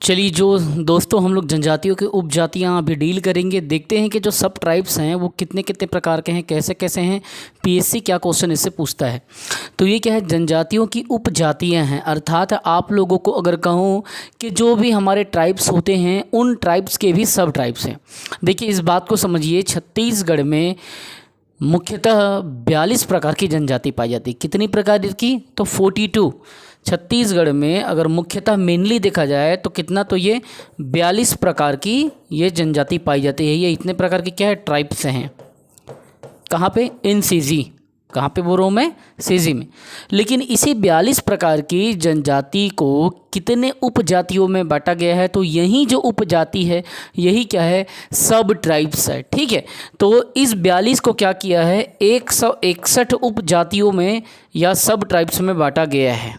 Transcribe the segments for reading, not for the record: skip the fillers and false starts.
चलिए जो दोस्तों हम लोग जनजातियों के उपजातियां अभी डील करेंगे। देखते हैं कि जो सब ट्राइब्स हैं वो कितने कितने प्रकार के हैं, कैसे कैसे हैं, पीएससी क्या क्वेश्चन इससे पूछता है। तो ये क्या है, जनजातियों की उपजातियां हैं। अर्थात आप लोगों को अगर कहूँ कि जो भी हमारे ट्राइब्स होते हैं उन ट्राइब्स के भी सब ट्राइब्स हैं। देखिए इस बात को समझिए, छत्तीसगढ़ में मुख्यतः 42 प्रकार की जनजाति पाई जाती है। कितनी प्रकार की? तो 42। छत्तीसगढ़ में अगर मुख्यतः मेनली देखा जाए तो कितना, तो ये 42 प्रकार की ये जनजाति पाई जाती है। ये इतने प्रकार की क्या है, ट्राइब्स हैं। कहाँ पे? इन सीजी। कहाँ पे बोल रहा हूँ मैं? सीजी में। लेकिन इसी 42 प्रकार की जनजाति को कितने उपजातियों में बांटा गया है? तो यही जो उपजाति है यही क्या है, सब ट्राइब्स है। ठीक है, तो इस 42 को क्या किया है, 161 उपजातियों में या सब ट्राइब्स में बांटा गया है।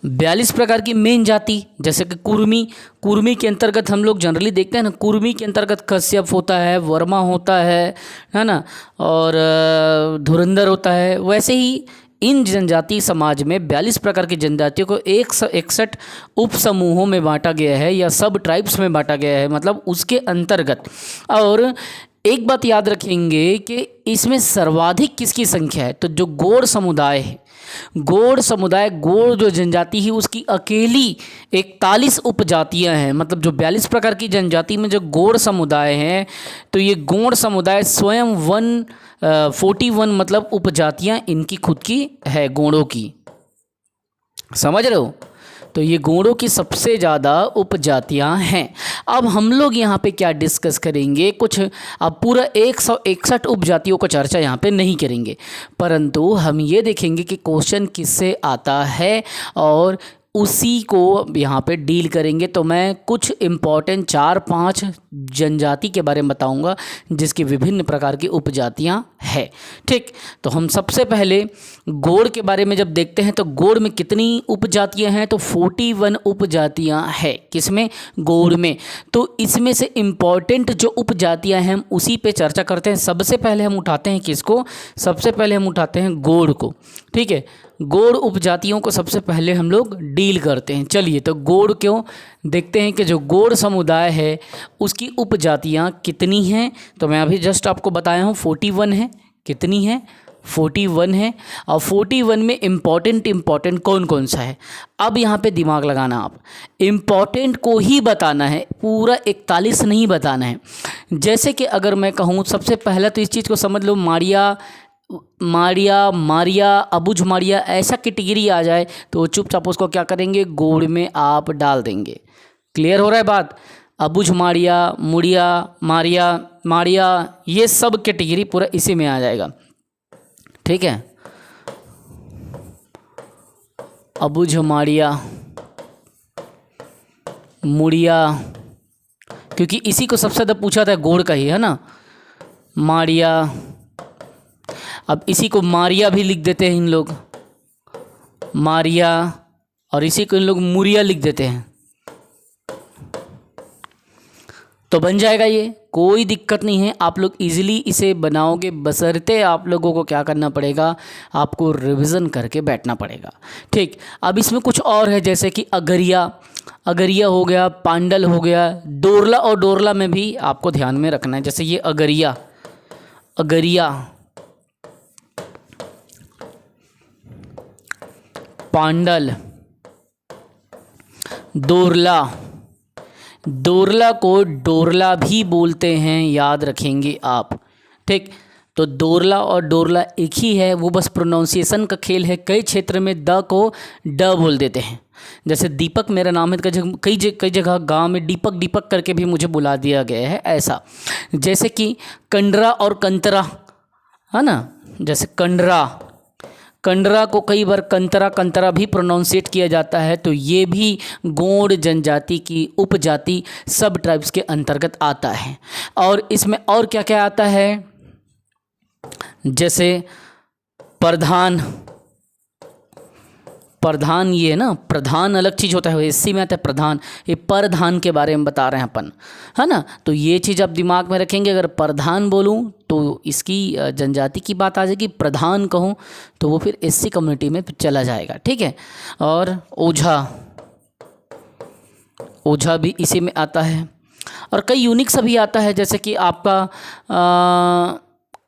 42 प्रकार की मेन जाति, जैसे कि कुर्मी के अंतर्गत हम लोग जनरली देखते हैं ना, कुर्मी के अंतर्गत कश्यप होता है, वर्मा होता है ना, और धुरंधर होता है। वैसे ही इन जनजाति समाज में 42 प्रकार की जनजातियों को 161 उप समूहों में बांटा गया है या सब ट्राइब्स में बांटा गया है, मतलब उसके अंतर्गत। और एक बात याद रखेंगे कि इसमें सर्वाधिक किसकी संख्या है, तो जो गोंड समुदाय है, गोंड समुदाय, गोंड जो जनजाति है उसकी अकेली 41 उपजातियां हैं। मतलब जो 42 प्रकार की जनजाति में जो गोंड समुदाय हैं, तो ये गोंड समुदाय स्वयं 41 मतलब उपजातियां इनकी खुद की है, गोंडों की। समझ रहे हो? तो ये गोंडों की सबसे ज़्यादा उपजातियां हैं। अब हम लोग यहाँ पे क्या डिस्कस करेंगे, कुछ अब पूरा 161 उपजातियों का चर्चा यहाँ पे नहीं करेंगे, परंतु हम ये देखेंगे कि क्वेश्चन किससे आता है और उसी को यहाँ पे डील करेंगे। तो मैं कुछ इम्पॉर्टेंट 4-5 जनजाति के बारे में बताऊँगा जिसकी विभिन्न प्रकार की उपजातियाँ हैं। ठीक, तो हम सबसे पहले गोंड के बारे में जब देखते हैं तो गोंड में कितनी उपजातियाँ हैं, तो 41 उपजातियाँ हैं। किसमें? गोंड में। तो इसमें से इम्पॉर्टेंट जो उपजातियाँ हैं हम उसी पे चर्चा करते हैं। सबसे पहले हम उठाते हैं किसको? सबसे पहले हम उठाते हैं गोंड को। ठीक है, गोंड उपजातियों को सबसे पहले हम लोग डील करते हैं। चलिए, तो गोंड क्यों देखते हैं कि जो गोंड समुदाय है उसकी उपजातियां कितनी हैं। तो मैं अभी जस्ट आपको बताया हूँ 41 है। कितनी है? 41 है। और 41 में इम्पॉर्टेंट कौन कौन सा है? अब यहाँ पे दिमाग लगाना, आप इम्पॉर्टेंट को ही बताना है, पूरा 41 नहीं बताना है। जैसे कि अगर मैं कहूँ सबसे पहला, तो इस चीज़ को समझ लो, मारिया, अबुझ मारिया ऐसा कैटेगरी आ जाए तो चुपचाप उसको क्या करेंगे, गोंड में आप डाल देंगे। क्लियर हो रहा है बात? अबुझ मारिया, मुड़िया, मारिया ये सब कैटेगरी पूरा इसी में आ जाएगा। ठीक है, अबुझ मारिया, मुड़िया, क्योंकि इसी को सबसे ज़्यादा पूछा था, गोंड का ही है ना, मारिया। अब इसी को मारिया भी लिख देते हैं इन लोग, मारिया, और इसी को इन लोग मुरिया लिख देते हैं, तो बन जाएगा ये। कोई दिक्कत नहीं है, आप लोग इजीली इसे बनाओगे, बशर्ते आप लोगों को क्या करना पड़ेगा, आपको रिवीजन करके बैठना पड़ेगा। ठीक, अब इसमें कुछ और है, जैसे कि अगरिया हो गया, पांडल हो गया, डोरला, और डोरला में भी आपको ध्यान में रखना है। जैसे ये अगरिया, पांडल, डोरला को डोरला भी बोलते हैं, याद रखेंगे आप। ठीक, तो डोरला और डोरला एक ही है, वो बस प्रोनाउंसिएशन का खेल है। कई क्षेत्र में द को ड बोल देते हैं। जैसे दीपक मेरा नाम है, कई जगह गांव में दीपक करके भी मुझे बुला दिया गया है, ऐसा। जैसे कि कंडरा और कंतरा है ना, जैसे कंडरा को कई बार कंतरा भी प्रोनाउंसिएट किया जाता है। तो ये भी गोंड जनजाति की उपजाति सब ट्राइब्स के अंतर्गत आता है। और इसमें और क्या क्या आता है, जैसे प्रधान, ये है ना, प्रधान अलग चीज़ होता है, इसी में आता है प्रधान। ये प्रधान के बारे में बता रहे हैं अपन, है ना। तो ये चीज़ आप दिमाग में रखेंगे, अगर प्रधान बोलूँ तो इसकी जनजाति की बात आ जाएगी। प्रधान कहूँ तो वो फिर एससी कम्युनिटी में चला जाएगा, ठीक है। और ओझा, ओझा भी इसी में आता है। और कई यूनिक सा भी आता है, जैसे कि आपका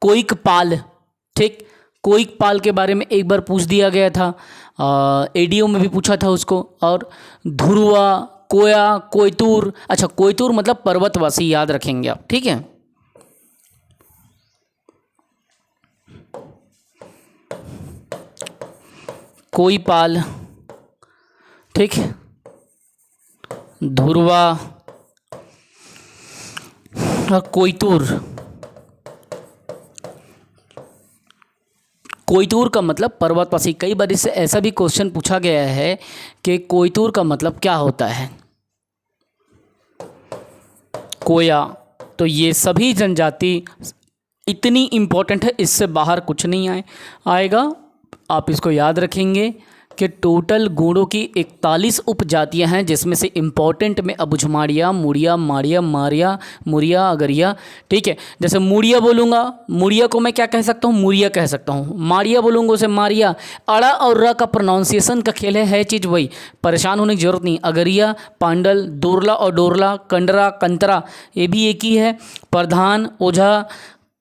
कोइकपाल, ठीक। कोइकपाल के बारे में एक बार पूछ दिया गया था, एडीओ में भी पूछा था उसको। और ध्रुवा, कोया, कोयतूर, अच्छा कोयतूर मतलब पर्वतवासी, याद रखेंगे आप, ठीक है। कोइपाल, ठीक, ध्रुवा और कोयतूर। कोयतूर का मतलब पर्वतवासी। कई बार इससे ऐसा भी क्वेश्चन पूछा गया है कि कोयतूर का मतलब क्या होता है। कोया, तो ये सभी जनजाति इतनी इम्पोर्टेंट है, इससे बाहर कुछ नहीं आएगा। आप इसको याद रखेंगे कि टोटल गूढ़ों की 41 उपजातियां हैं, जिसमें से इम्पॉर्टेंट में अबुझमाड़िया, मुड़िया, माड़िया, मारिया, मुरिया, अगरिया, ठीक है। जैसे मुड़िया बोलूँगा, मुड़िया को मैं क्या कह सकता हूँ, मुरिया कह सकता हूँ। मारिया बोलूँगा उसे मारिया। अड़ा और र का प्रोनाउंसिएशन का खेल है चीज़ वही, परेशान होने की जरूरत नहीं। अगरिया, पांडल, दोरला और डोरला, कंडरा, कंतरा, ये भी एक ही है। प्रधान, ओझा,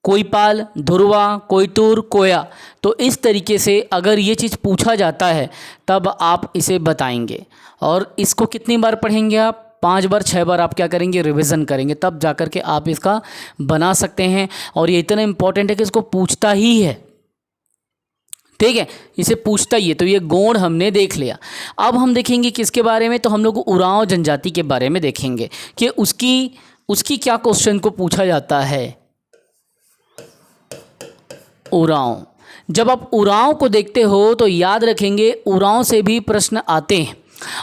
कोइपाल, ध्रुवा, कोयतूर, कोया। तो इस तरीके से अगर ये चीज़ पूछा जाता है तब आप इसे बताएंगे। और इसको कितनी बार पढ़ेंगे आप, 5 बार 6 बार आप क्या करेंगे, रिवीजन करेंगे, तब जा कर के आप इसका बना सकते हैं। और ये इतना इम्पोर्टेंट है कि इसको पूछता ही है, ठीक है, इसे पूछता ही है। तो ये गौड़ हमने देख लिया। अब हम देखेंगे किसके बारे में, तो हम लोग उरांव जनजाति के बारे में देखेंगे कि उसकी क्या क्वेश्चन को पूछा जाता है। उरांव, जब आप उरांव को देखते हो तो याद रखेंगे उरांव से भी प्रश्न आते हैं,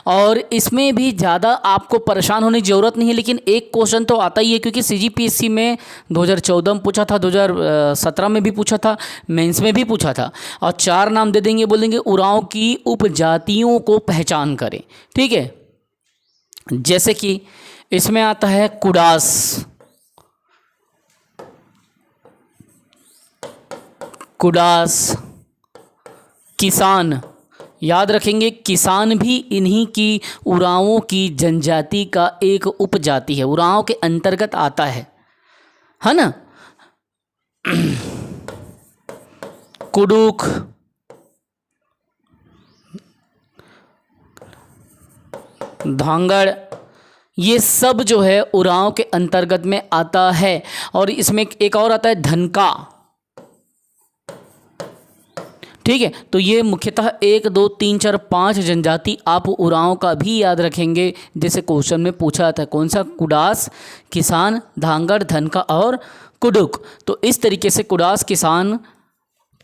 और इसमें भी ज़्यादा आपको परेशान होने की ज़रूरत नहीं है। लेकिन एक क्वेश्चन तो आता ही है, क्योंकि सीजीपीएससी में 2014 में पूछा था, 2017 में भी पूछा था, मेंस में भी पूछा था। और 4 नाम दे देंगे, बोलेंगे उरांव की उपजातियों को पहचान करें, ठीक है। जैसे कि इसमें आता है कुडास, कुडास, किसान, याद रखेंगे किसान भी इन्हीं की उरांवों की जनजाति का एक उपजाति है, उरांव के अंतर्गत आता है ना। कुडुक, धांगड़, ये सब जो है उरांव के अंतर्गत में आता है। और इसमें एक और आता है धनका, ठीक है। तो ये मुख्यतः 1 2 3 4 5 जनजाति आप उरांव का भी याद रखेंगे, जैसे क्वेश्चन में पूछा था कौन सा, कुडास, किसान, धांगड़, धनका और कुडुक। तो इस तरीके से कुडास, किसान,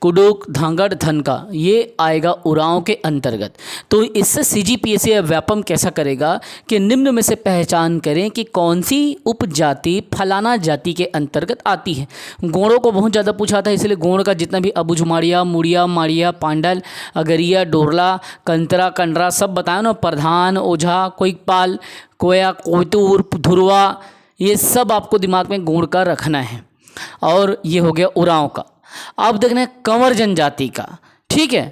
कुडुक, धांगड़, धनका, ये आएगा उरांव के अंतर्गत। तो इससे सीजीपीएससी या व्यापम कैसा करेगा कि निम्न में से पहचान करें कि कौन सी उपजाति फलाना जाति के अंतर्गत आती है। गोंड़ों को बहुत ज़्यादा पूछा था, इसलिए गोंड़ का जितना भी अबुझमाड़िया, मुड़िया, माड़िया, पांडल, अगरिया, डोरला, कंतरा, कंडरा सब बताया ना। प्रधान, ओझा, कोइकपाल, कोया, कोयतूर, ध्रुवा, ये सब आपको दिमाग में गोंड़ का रखना है। और ये हो गया उरांव का। अब देखना है कंवर जनजाति का, ठीक है।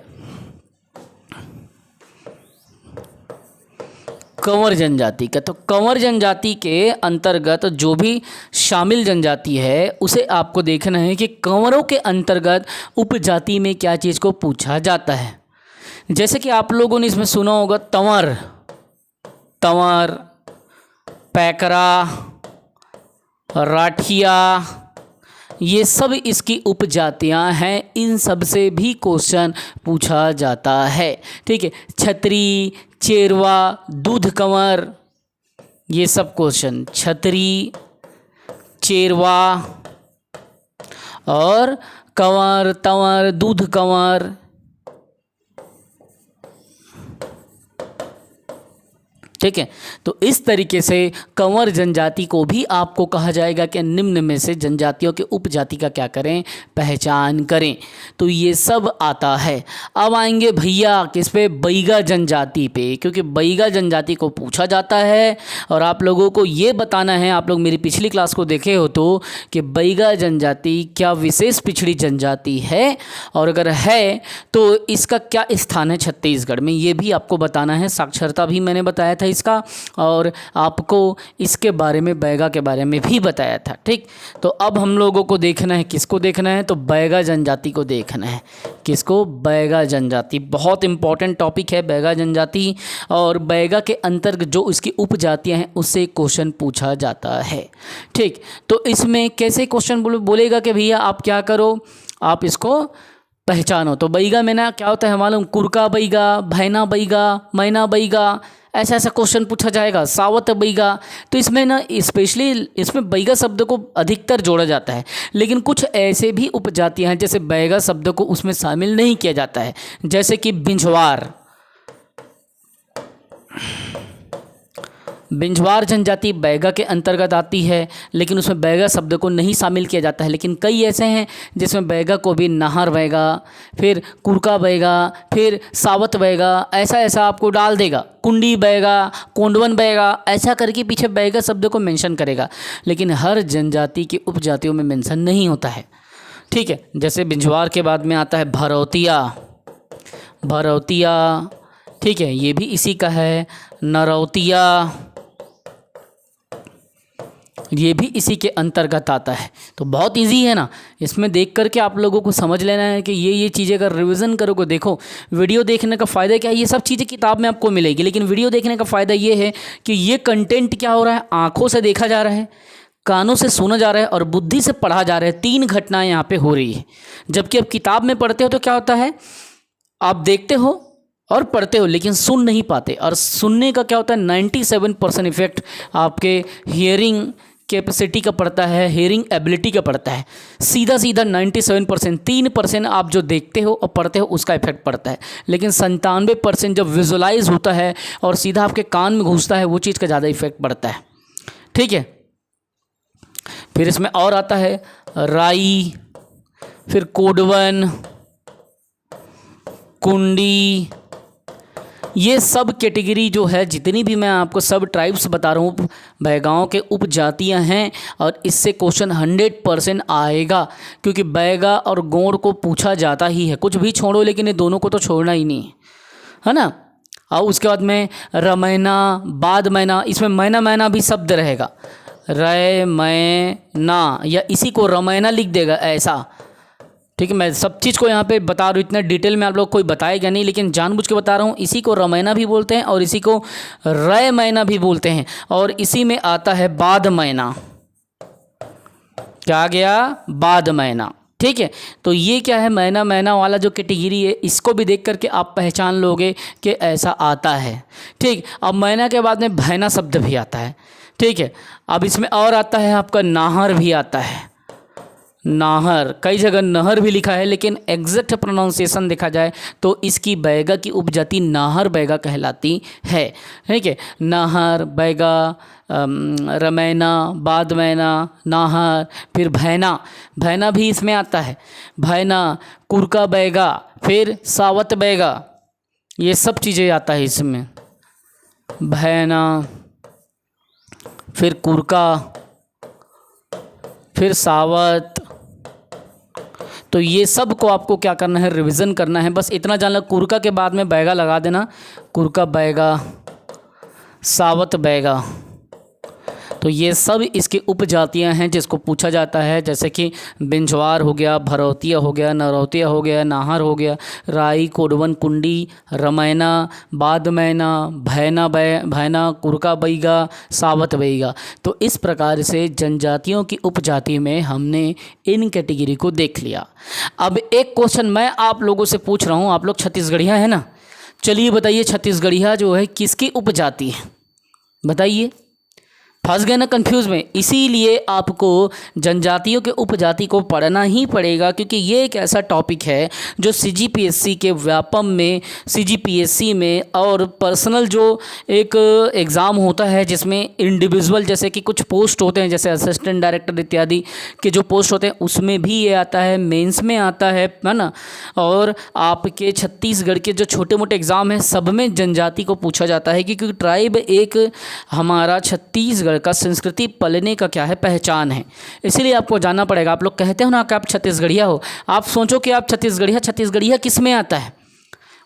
कंवर जनजाति का, तो कंवर जनजाति के अंतर्गत जो भी शामिल जनजाति है उसे आपको देखना है कि कंवरों के अंतर्गत उपजाति में क्या चीज़ को पूछा जाता है। जैसे कि आप लोगों ने इसमें सुना होगा तंवर, तंवर, पैकरा, राठिया, ये सब इसकी उपजातियां हैं। इन सब से भी क्वेश्चन पूछा जाता है, ठीक है। छतरी, चेरवा, दूध कंवर, ये सब क्वेश्चन, छतरी, चेरवा और कंवर, तंवर, दूध कंवर, ठीक है। तो इस तरीके से कंवर जनजाति को भी आपको कहा जाएगा कि निम्न में से जनजातियों के उपजाति का क्या करें, पहचान करें। तो ये सब आता है। अब आएंगे भैया किस पे, बैगा जनजाति पे, क्योंकि बैगा जनजाति को पूछा जाता है और आप लोगों को ये बताना है, आप लोग मेरी पिछली क्लास को देखे हो तो, कि बैगा जनजाति क्या विशेष पिछड़ी जनजाति है, और अगर है तो इसका क्या स्थान है छत्तीसगढ़ में, ये भी आपको बताना है। साक्षरता भी मैंने बताया था इसका, और आपको इसके बारे में, बैगा के बारे में भी बताया था। ठीक, तो अब हम लोगों को देखना है, किसको देखना है, तो बैगा जनजाति को देखना है। किसको, बैगा जनजाति। बहुत इंपॉर्टेंट टॉपिक है बैगा जनजाति, और बैगा के अंतर्गत जो इसकी उपजातियां हैं उससे क्वेश्चन पूछा जाता है। ठीक, तो इसमें कैसे क्वेश्चन बोलेगा कि भैया आप क्या करो, आप इसको पहचानो। तो बैगा में ना क्या होता है मालूम, कुरका बैगा, भैना बैगा, मैना बैगा, ऐसा ऐसा क्वेश्चन पूछा जाएगा। सावत बैगा, तो इसमें ना स्पेशली इसमें बैगा शब्द को अधिकतर जोड़ा जाता है, लेकिन कुछ ऐसे भी उपजातियां हैं जैसे बैगा शब्द को उसमें शामिल नहीं किया जाता है, जैसे कि बिंझवार। बिंझवार जनजाति बैगा के अंतर्गत आती है, लेकिन उसमें बैगा शब्द को नहीं शामिल किया जाता है। लेकिन कई ऐसे हैं जिसमें बैगा को भी नाहर बैगा, फिर कुरका बैगा, फिर सावत बैगा, ऐसा ऐसा आपको डाल देगा। कुंडी बैगा, कोंडवन बैगा, ऐसा करके पीछे बैगा शब्द को मेंशन करेगा, लेकिन हर जनजाति की उपजातियों में मेंशन नहीं होता है। ठीक है, जैसे बिंझवार के बाद में आता है भरौतिया। भरौतिया, ठीक है, ये भी इसी का है। नरौतिया, ये भी इसी के अंतर्गत आता है। तो बहुत इजी है ना, इसमें देख करके आप लोगों को समझ लेना है कि ये चीज़ें अगर रिवीजन करोगे। देखो, वीडियो देखने का फ़ायदा क्या है, ये सब चीज़ें किताब में आपको मिलेगी, लेकिन वीडियो देखने का फ़ायदा ये है कि ये कंटेंट क्या हो रहा है, आँखों से देखा जा रहा है, कानों से सुना जा रहा है और बुद्धि से पढ़ा जा रहा है। 3 घटनाएँ यहाँ पर हो रही है। जबकि अब किताब में पढ़ते हो तो क्या होता है, आप देखते हो और पढ़ते हो लेकिन सुन नहीं पाते, और सुनने का क्या होता है, 97% इफेक्ट आपके हियरिंग कैपेसिटी का पड़ता है, हियरिंग एबिलिटी का पड़ता है। सीधा सीधा 97%, 3% आप जो देखते हो और पढ़ते हो उसका इफेक्ट पड़ता है, लेकिन 97% जब विजुलाइज होता है और सीधा आपके कान में घुसता है, वो चीज़ का ज़्यादा इफेक्ट पड़ता है। ठीक है, फिर इसमें और आता है राई, फिर कोडवन, कुंडी, ये सब कैटेगरी जो है, जितनी भी मैं आपको सब ट्राइब्स बता रहा हूँ, बैगाओं के उपजातियाँ हैं, और इससे क्वेश्चन 100% आएगा, क्योंकि बैगा और गौड़ को पूछा जाता ही है। कुछ भी छोड़ो, लेकिन ये दोनों को तो छोड़ना ही नहीं है ना। और उसके बाद में रमैना, बाद मैना, इसमें मैना मैना भी शब्द रहेगा, रे मैना, या इसी को रमैना लिख देगा ऐसा। ठीक है, मैं सब चीज़ को यहाँ पे बता रहा हूँ, इतना डिटेल में आप लोग कोई बताएगा नहीं, लेकिन जानबूझ के बता रहा हूँ। इसी को रमैना भी बोलते हैं और इसी को रे मैना भी बोलते हैं, और इसी में आता है बाद मैना। क्या आ गया, बाद मैना। ठीक है, तो ये क्या है, मैना मैना वाला जो कैटेगरी है, इसको भी देख करके आप पहचान लोगे कि ऐसा आता है। ठीक, अब मैना के बाद में भैना शब्द भी आता है। ठीक है, अब इसमें और आता है आपका नाहर भी आता है। नाहर, कई जगह नहर भी लिखा है, लेकिन एग्जैक्ट प्रोनाउंसिएशन देखा जाए तो इसकी बैगा की उपजाति नाहर बैगा कहलाती है। ठीक है, नाहर बैगा, रमैना, बाद मैना, नाहर, फिर भैना, भैना भी इसमें आता है। भैना, कुरका बैगा, फिर सावत बैगा, ये सब चीज़ें आता है इसमें। भैना, फिर कुरका, फिर सावत। तो ये सब को आपको क्या करना है, रिवीजन करना है। बस इतना जानना, कुरका के बाद में बैगा लगा देना, कुरका बैगा, सावत बैगा। तो ये सब इसकी उपजातियां हैं जिसको पूछा जाता है, जैसे कि बिंझवार हो गया, भरौतिया हो गया, नरौतिया हो गया, नाहर हो गया, राई, कोडवन, कुंडी, रमैना, बाद मैना, भैना भैना, कुरका बैगा, सावत बैगा। तो इस प्रकार से जनजातियों की उपजाति में हमने इन कैटेगरी को देख लिया। अब एक क्वेश्चन मैं आप लोगों से पूछ रहा हूँ, आप लोग छत्तीसगढ़िया है ना, चलिए बताइए छत्तीसगढ़िया जो है किसकी उपजाति है, बताइए। फंस गए ना कंफ्यूज में। इसीलिए आपको जनजातियों के उपजाति को पढ़ना ही पड़ेगा, क्योंकि ये एक ऐसा टॉपिक है जो सीजीपीएससी के व्यापम में, सीजीपीएससी में और पर्सनल जो एक एग्ज़ाम होता है जिसमें इंडिविजुअल जैसे कि कुछ पोस्ट होते हैं, जैसे असिस्टेंट डायरेक्टर इत्यादि के जो पोस्ट होते हैं, उसमें भी ये आता है, मेंस में आता है ना। और आपके छत्तीसगढ़ के जो छोटे मोटे एग्ज़ाम हैं सब में जनजाति को पूछा जाता है, क्योंकि ट्राइब एक हमारा छत्तीसगढ़ का संस्कृति पलने का क्या है, पहचान है। इसीलिए आपको जानना पड़ेगा। आप लोग कहते हो ना कि आप छत्तीसगढ़िया हो, आप सोचो कि आप छत्तीसगढ़िया किस में आता है?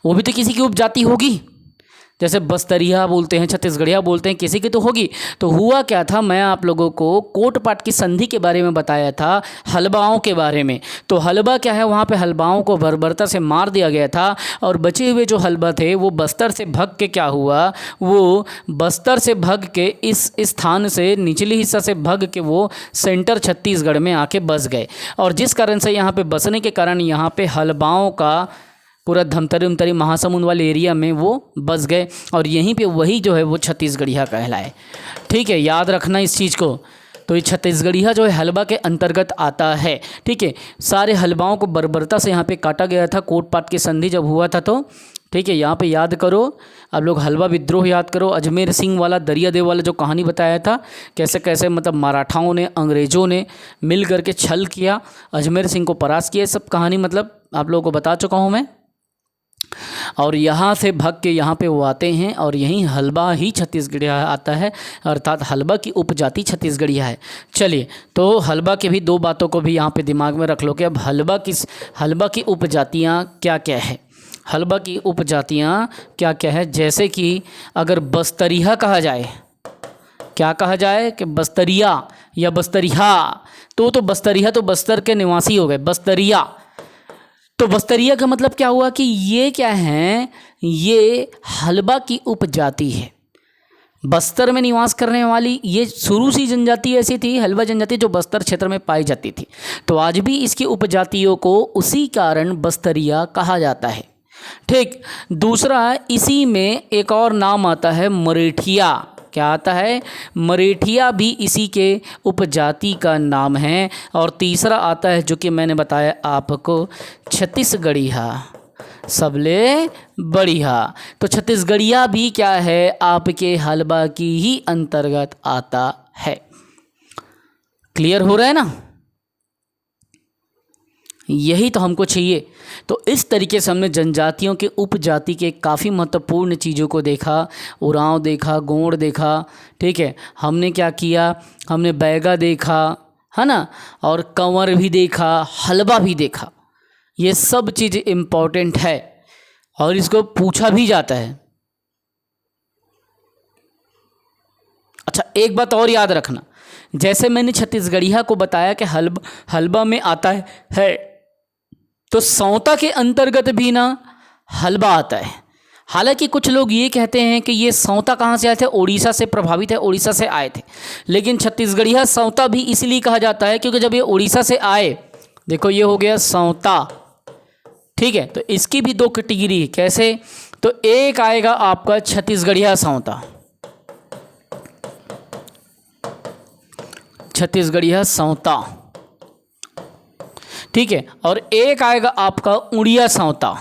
वो भी तो किसी की उपजाति होगी। जैसे बस्तरिया बोलते हैं, छत्तीसगढ़िया बोलते हैं, किसी की तो होगी। तो हुआ क्या था, मैं आप लोगों को कोटपाट की संधि के बारे में बताया था, हलबाओं के बारे में। तो हलबा क्या है, वहाँ पे हलबाओं को बर्बरता से मार दिया गया था, और बचे हुए जो हलबा थे वो बस्तर से भग के क्या हुआ, वो बस्तर से भग के इस स्थान से, निचली हिस्सा से भग के वो सेंटर छत्तीसगढ़ में आके बस गए। और जिस कारण से यहाँ पे बसने के कारण यहाँ पे हलबाओं का पूरा धमतरी उमतरी महासमुंद वाले एरिया में वो बस गए, और यहीं पे वही जो है वो छत्तीसगढ़िया कहलाए। ठीक है, याद रखना इस चीज़ को। तो ये छत्तीसगढ़िया जो है हलबा के अंतर्गत आता है। ठीक है, सारे हलबाओं को बर्बरता से यहाँ पे काटा गया था, कोटपाट की संधि जब हुआ था तो। ठीक है, यहाँ पे याद करो आप लोग, हलबा विद्रोह याद करो, अजमेर सिंह वाला, दरियादेव वाला जो कहानी बताया था, कैसे कैसे मतलब मराठाओं ने, अंग्रेज़ों ने मिल करके छल किया, अजमेर सिंह को परास्त किया, सब कहानी मतलब आप लोगों को बता चुका हूँ मैं। और यहाँ से भग के यहाँ पे वो आते हैं, और यहीं हलबा ही छत्तीसगढ़िया आता है, अर्थात हलबा की उपजाति छत्तीसगढ़िया है। चलिए, तो हलबा के भी दो बातों को भी यहाँ पे दिमाग में रख लो कि अब हलबा की उपजातियाँ क्या क्या है। हलबा की उपजातियाँ क्या क्या है, जैसे कि अगर बस्तरिया कहा जाए, क्या कहा जाए कि बस्तरिया या बस्तरिया, तो बस्तरिया तो बस्तर के निवासी हो गए, बस्तरिया। तो बस्तरिया का मतलब क्या हुआ कि ये क्या है, ये हलबा की उपजाति है, बस्तर में निवास करने वाली ये शुरू से जनजाति ऐसी थी, हलबा जनजाति, जो बस्तर क्षेत्र में पाई जाती थी। तो आज भी इसकी उपजातियों को उसी कारण बस्तरिया कहा जाता है। ठीक, दूसरा इसी में एक और नाम आता है मरेठिया। क्या आता है, मरेठिया भी इसी के उपजाति का नाम है। और तीसरा आता है जो कि मैंने बताया आपको, छत्तीसगढ़िया, सबले बढ़िया। तो छत्तीसगढ़िया भी क्या है, आपके हलबा की ही अंतर्गत आता है। क्लियर हो रहा है ना? यही तो हमको चाहिए। तो इस तरीके से हमने जनजातियों के उपजाति के काफ़ी महत्वपूर्ण चीज़ों को देखा, उरांव देखा, गोंड देखा। ठीक है, हमने क्या किया, हमने बैगा देखा, है ना, और कंवर भी देखा, हलबा भी देखा। ये सब चीज़ इम्पॉर्टेंट है और इसको पूछा भी जाता है। अच्छा, एक बात और याद रखना, जैसे मैंने छत्तीसगढ़िया को बताया कि हलबा में आता है, तो सौता के अंतर्गत भी ना हलबा आता है। हालांकि कुछ लोग ये कहते हैं कि ये सौता कहाँ से आए थे, उड़ीसा से प्रभावित है, उड़ीसा से आए थे। लेकिन छत्तीसगढ़िया सौता भी इसलिए कहा जाता है क्योंकि जब ये उड़ीसा से आए, देखो ये हो गया सौता। ठीक है, तो इसकी भी दो कैटेगरी है। कैसे, तो एक आएगा आपका छत्तीसगढ़िया सौता, छत्तीसगढ़िया सौता। ठीक है, और एक आएगा आपका उड़िया सौता,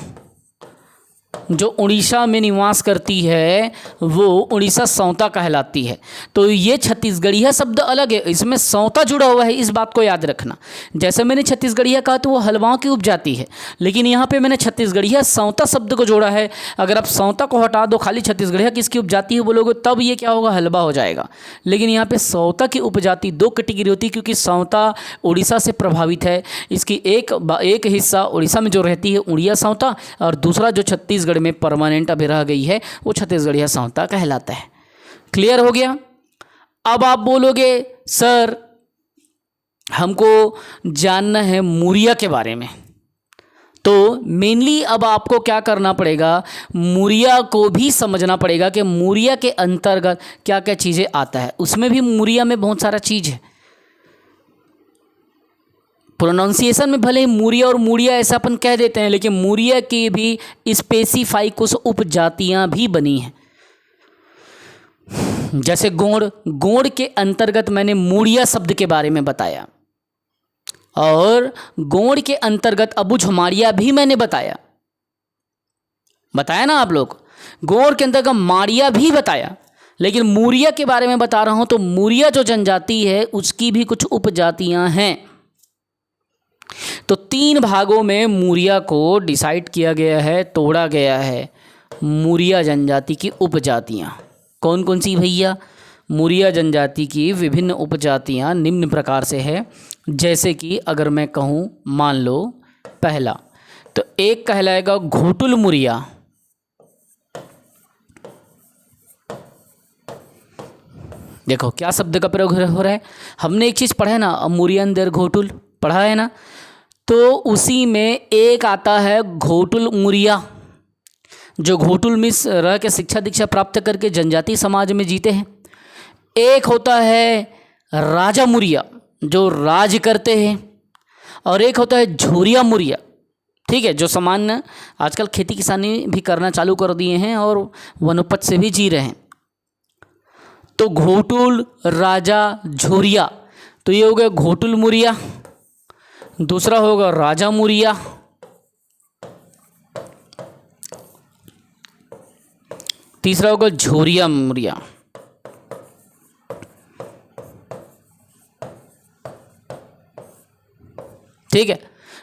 जो उड़ीसा में निवास करती है वो उड़ीसा सौता कहलाती है। तो ये छत्तीसगढ़िया शब्द अलग है, इसमें सौता जुड़ा हुआ है, इस बात को याद रखना। जैसे मैंने छत्तीसगढ़िया कहा तो वो हलवाओं की उपजाति है, लेकिन यहाँ पे मैंने छत्तीसगढ़िया सौता शब्द को जोड़ा है। अगर आप सौता को हटा दो, खाली छत्तीसगढ़िया किसकी उपजाति है बोलोगे, तब ये क्या होगा, हलवा हो जाएगा। लेकिन यहाँ पे सौता की उपजाति दो कैटेगरी होती है, क्योंकि सौता उड़ीसा से प्रभावित है। इसकी एक हिस्सा उड़ीसा में जो रहती है उड़िया सौता, और दूसरा जो छत्तीसगढ़ में परमानेंट अभी रह गई है वो छत्तीसगढ़िया सौता कहलाता है। क्लियर हो गया? अब आप बोलोगे सर हमको जानना है मुरिया के बारे में, तो मेनली अब आपको क्या करना पड़ेगा, मुरिया को भी समझना पड़ेगा कि मुरिया के अंतर्गत क्या क्या चीज़ें आता है। उसमें भी मुरिया में बहुत सारा चीज़ है। प्रोनाउंसिएशन में भले ही मुरिया और मुड़िया ऐसा अपन कह देते हैं, लेकिन मुरिया की भी स्पेसिफाई कुछ उपजातियां भी बनी हैं। जैसे गोंड, गोंड के अंतर्गत मैंने मूड़िया शब्द के बारे में बताया, और गोंड के अंतर्गत अबूझमाड़िया भी मैंने बताया ना आप लोग। गोंड के अंतर्गत माड़िया भी बताया, लेकिन मूरिया के बारे में बता रहा हूं। तो मूरिया जो जनजाति है उसकी भी कुछ उपजातियां हैं। तो 3 भागों में मूरिया को डिसाइड किया गया है, तोड़ा गया है। मूरिया जनजाति की उपजातियां कौन कौन सी भैया? मूरिया जनजाति की विभिन्न उपजातियां निम्न प्रकार से है। जैसे कि अगर मैं कहूँ, मान लो पहला तो एक कहलाएगा घोटुल मूरिया। देखो क्या शब्द का प्रयोग हो रहा है। हमने एक चीज़ पढ़ा है ना, अमूरियन देर घोटुल पढ़ा है ना, तो उसी में एक आता है घोटुल मूरिया, जो घोटुल मिस रह के शिक्षा दीक्षा प्राप्त करके जनजाति समाज में जीते हैं। एक होता है राजा मूरिया जो राज करते हैं, और एक होता है झोरिया मूरिया, ठीक है, जो सामान्य आजकल खेती किसानी भी करना चालू कर दिए हैं और वनोपज से भी जी रहे हैं। तो घोटुल, राजा, झोरिया, तो ये हो गया घोटुल मूरिया। दूसरा होगा राजा मूरिया, तीसरा होगा झोरिया मूरिया। ठीक है,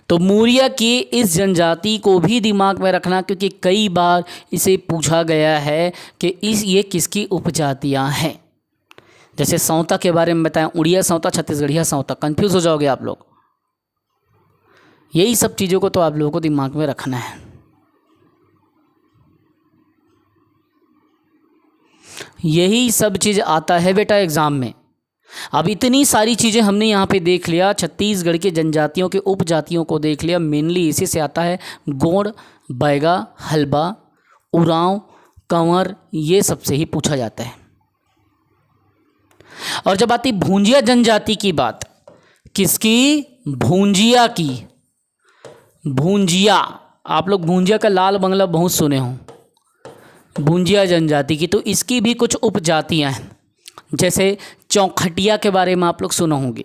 तो मूरिया की इस जनजाति को भी दिमाग में रखना, क्योंकि कई बार इसे पूछा गया है कि ये किसकी उपजातियां हैं। जैसे सौता के बारे में बताएं, उड़िया सौता, छत्तीसगढ़िया सौता, कंफ्यूज हो जाओगे आप लोग। यही सब चीज़ों को तो आप लोगों को दिमाग में रखना है। यही सब चीज़ आता है बेटा एग्ज़ाम में। अब इतनी सारी चीज़ें हमने यहाँ पे देख लिया, छत्तीसगढ़ के जनजातियों के उपजातियों को देख लिया। मेनली इसी से आता है गोंड, बैगा, हलबा, उरांव, कंवर, ये सबसे ही पूछा जाता है। और जब आती भूंजिया जनजाति की बात, किसकी? भूंजिया की। भूंजिया, आप लोग भूंजिया का लाल बंगला बहुत सुने हों, भूंजिया जनजाति की। तो इसकी भी कुछ उपजातियां हैं। जैसे चौखटिया के बारे में आप लोग सुना होंगे,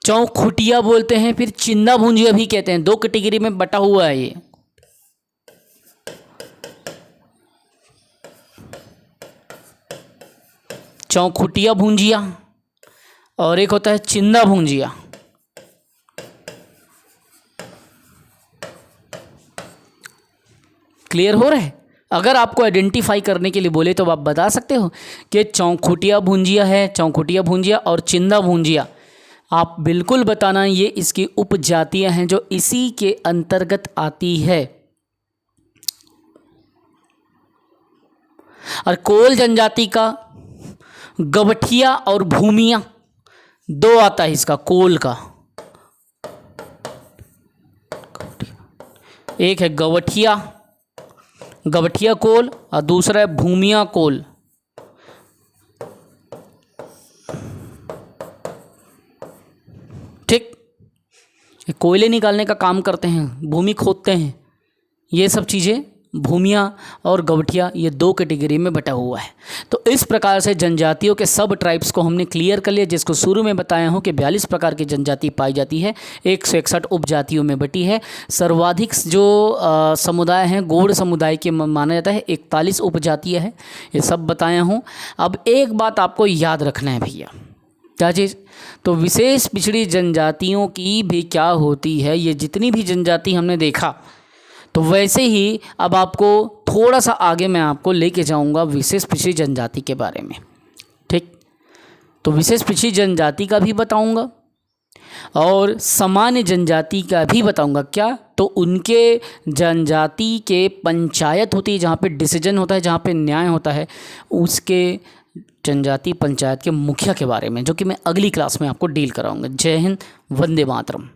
चौखुटिया बोलते हैं, फिर चिंदा भूंजिया भी कहते हैं। 2 कैटेगरी में बटा हुआ है ये। चौखुटिया भूंजिया और एक होता है चिंदा भूंजिया। क्लियर हो रहा है? अगर आपको आइडेंटिफाई करने के लिए बोले तो आप बता सकते हो कि चौखुटिया भूंजिया है, चौखुटिया भूंजिया और चिंदा भूंजिया। आप बिल्कुल बताना, ये इसकी उपजातियां हैं जो इसी के अंतर्गत आती है। और कोल जनजाति का गवठिया और भूमिया 2 आता है इसका, कोल का। एक है गवठिया, गवठिया कोल, और दूसरा है भूमिया कोल। ठीक, कोयले निकालने का काम करते हैं, भूमि खोदते हैं। ये सब चीज़ें भूमिया और गवठिया, ये 2 कैटेगरी में बटा हुआ है। तो इस प्रकार से जनजातियों के सब ट्राइब्स को हमने क्लियर कर लिया, जिसको शुरू में बताया हूँ कि 42 प्रकार की जनजाति पाई जाती है, 161 उपजातियों में बटी है। सर्वाधिक जो समुदाय हैं गौड़ समुदाय के माना जाता है, 41 उपजातियाँ हैं। ये सब बताया हूँ। अब एक बात आपको याद रखना है भैया, क्या चीज़? तो विशेष पिछड़ी जनजातियों की भी क्या होती है, ये जितनी भी जनजाति हमने देखा, तो वैसे ही अब आपको थोड़ा सा आगे मैं आपको लेके जाऊंगा विशेष पिछड़ी जनजाति के बारे में। ठीक, तो विशेष पिछड़ी जनजाति का भी बताऊंगा और सामान्य जनजाति का भी बताऊंगा। क्या? तो उनके जनजाति के पंचायत होती है, जहाँ पे डिसीजन होता है, जहाँ पे न्याय होता है, उसके जनजाति पंचायत के मुखिया के बारे में, जो कि मैं अगली क्लास में आपको डील कराऊंगा। जय हिंद, वंदे मातरम।